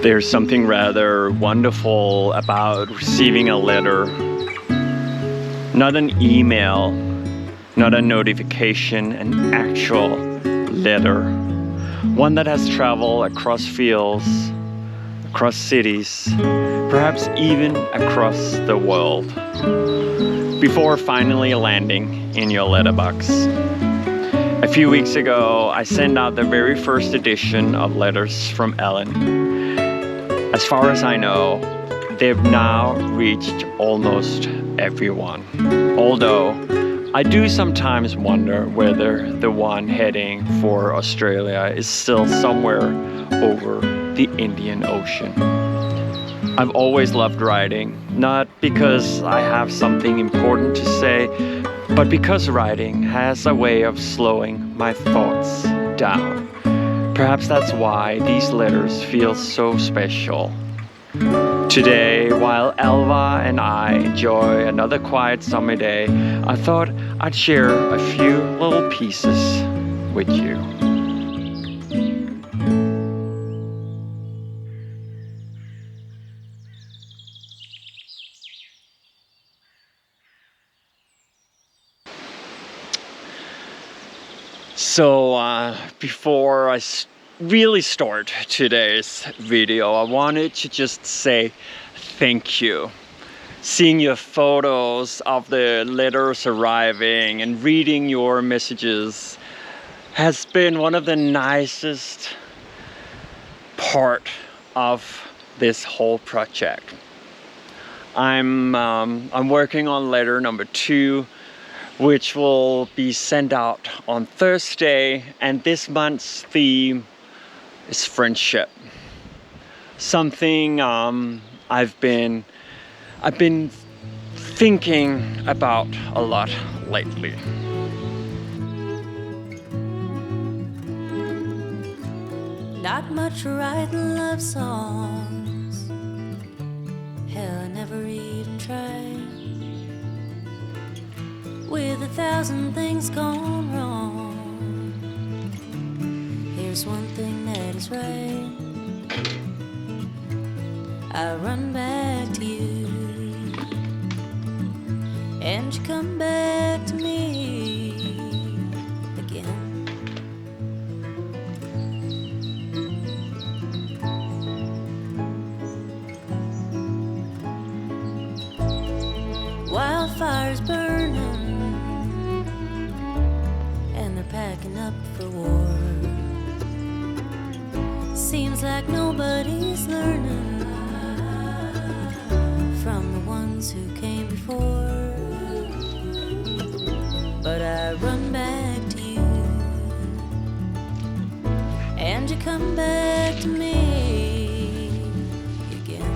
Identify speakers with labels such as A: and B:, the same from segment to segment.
A: There's something rather wonderful about receiving a letter. Not an email, not a notification, an actual letter. One that has traveled across fields, across cities, perhaps even across the world, before finally landing in your letterbox. A few weeks ago, I sent out the very first edition of Letters from Allan. As far as I know, they've now reached almost everyone. Although, I do sometimes wonder whether the one heading for Australia is still somewhere over the Indian Ocean. I've always loved writing, not because I have something important to say, but because writing has a way of slowing my thoughts down. Perhaps that's why these letters feel so special. Today, while Alva and I enjoy another quiet summer day, I thought I'd share a few little pieces with you. So before I really start today's video, I wanted to just say thank you. Seeing your photos of the letters arriving and reading your messages has been one of the nicest part of this whole project. I'm working on letter number 2, which will be sent out on Thursday, and this month's theme is friendship. Something I've been thinking about a lot lately.
B: Not much writing love songs. Hell, I never even tried. With 1,000 things gone wrong, here's one thing that is right. I run back to you, and you come back to me again. Wildfires burning, and they're packing up for war. Seems like nobody's learning from the ones who came before. But I run back to you, and you come back to me again.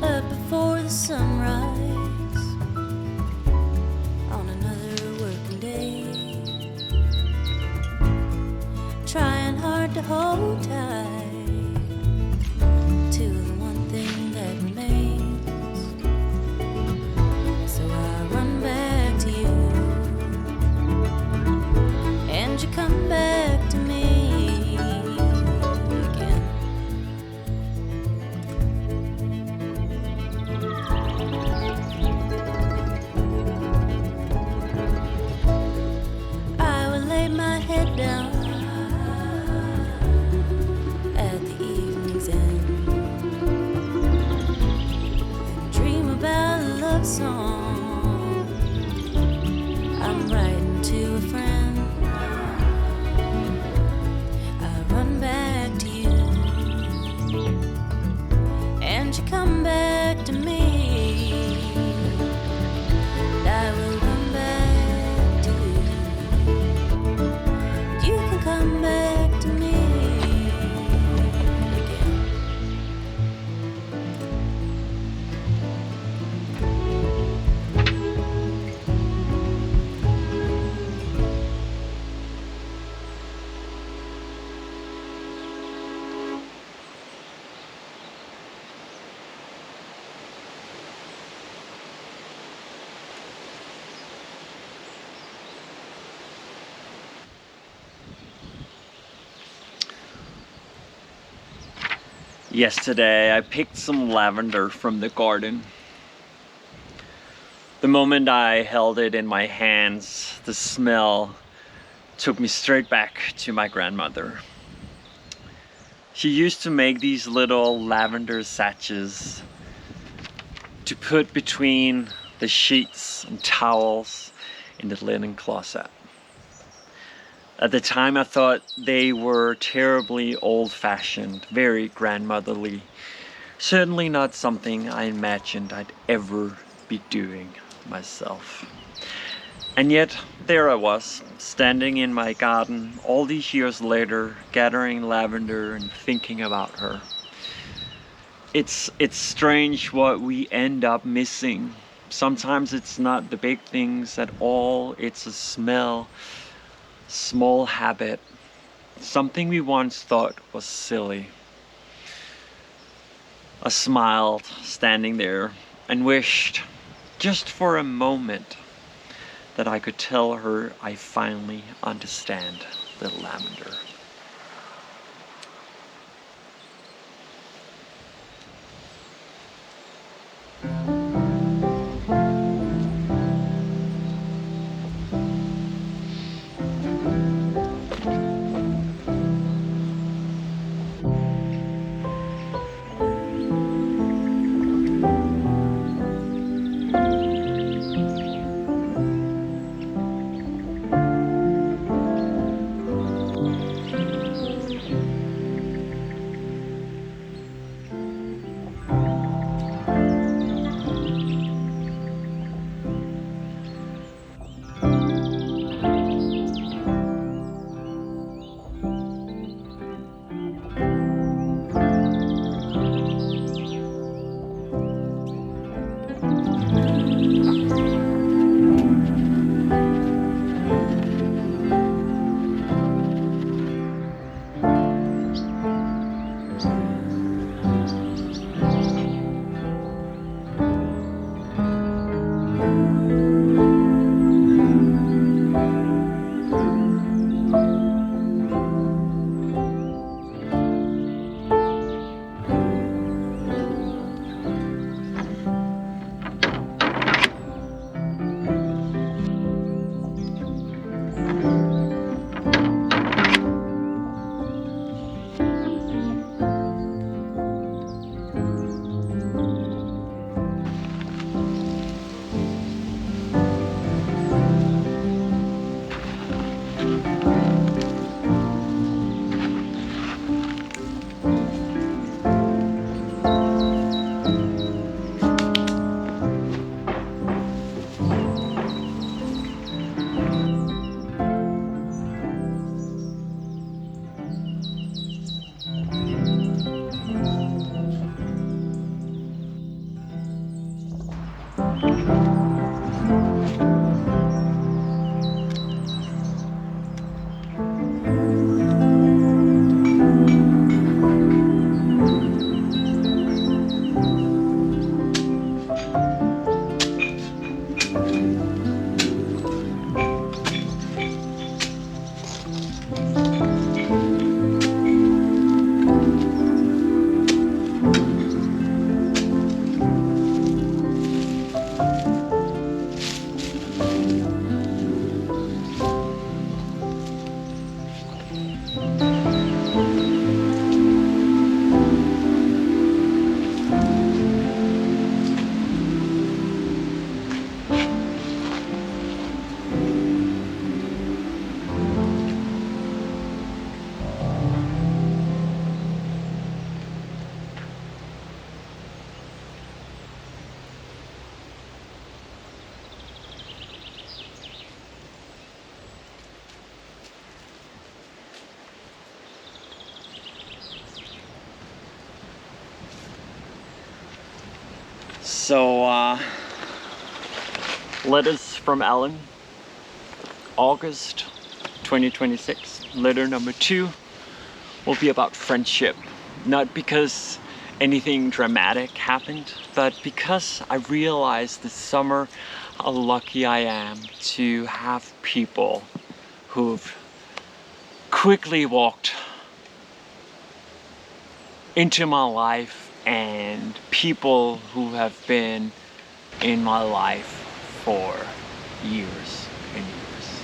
B: Up before the sunrise on another working day, trying hard to hold tight to the one thing that remains. So I run back to you, and you come back to me again. I will lay my head down at the evening's end and dream about a love song I'm writing to a friend. I run back to you, and you come back to me. I will run back to you. You can come back to me again.
A: Yesterday I picked some lavender from the garden. The moment I held it in my hands, the smell took me straight back to my grandmother. She used to make these little lavender sachets to put between the sheets and towels in the linen closet. At the time I thought they were terribly old-fashioned, very grandmotherly. Certainly not something I imagined I'd ever be doing myself. And yet, there I was, standing in my garden all these years later, gathering lavender and thinking about her. It's strange what we end up missing. Sometimes it's not the big things at all, it's a smell, small habit, something we once thought was silly. I smiled, standing there, and wished, just for a moment, that I could tell her I finally understand the lavender. So, Letters from Allan, August 2026. Letter number 2 will be about friendship. Not because anything dramatic happened, but because I realized this summer how lucky I am to have people who've quickly walked into my life and people who have been in my life for years and years.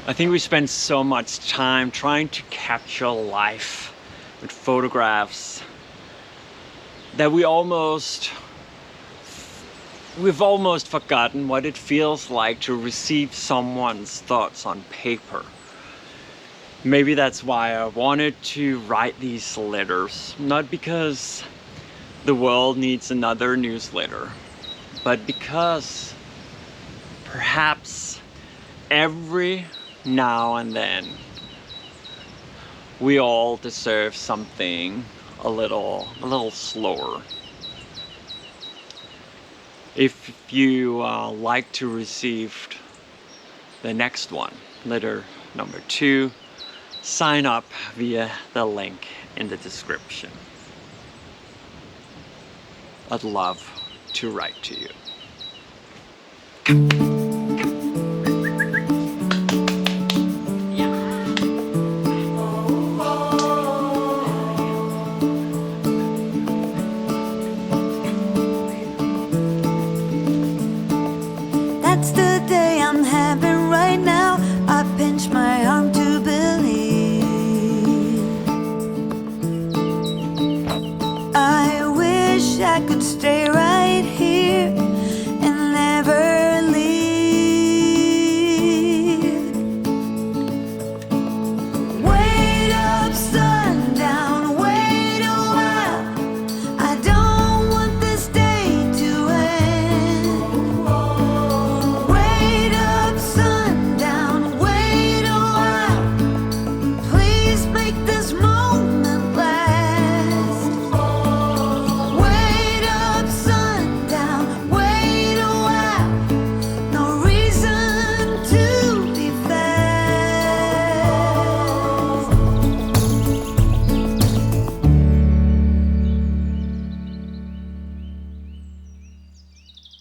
A: I think we spend so much time trying to capture life with photographs that we've almost forgotten what it feels like to receive someone's thoughts on paper. Maybe that's why I wanted to write these letters, not because the world needs another newsletter, but because perhaps every now and then we all deserve something a little slower. If you like to receive the next one, letter number 2, sign up via the link in the description. I'd love to write to you.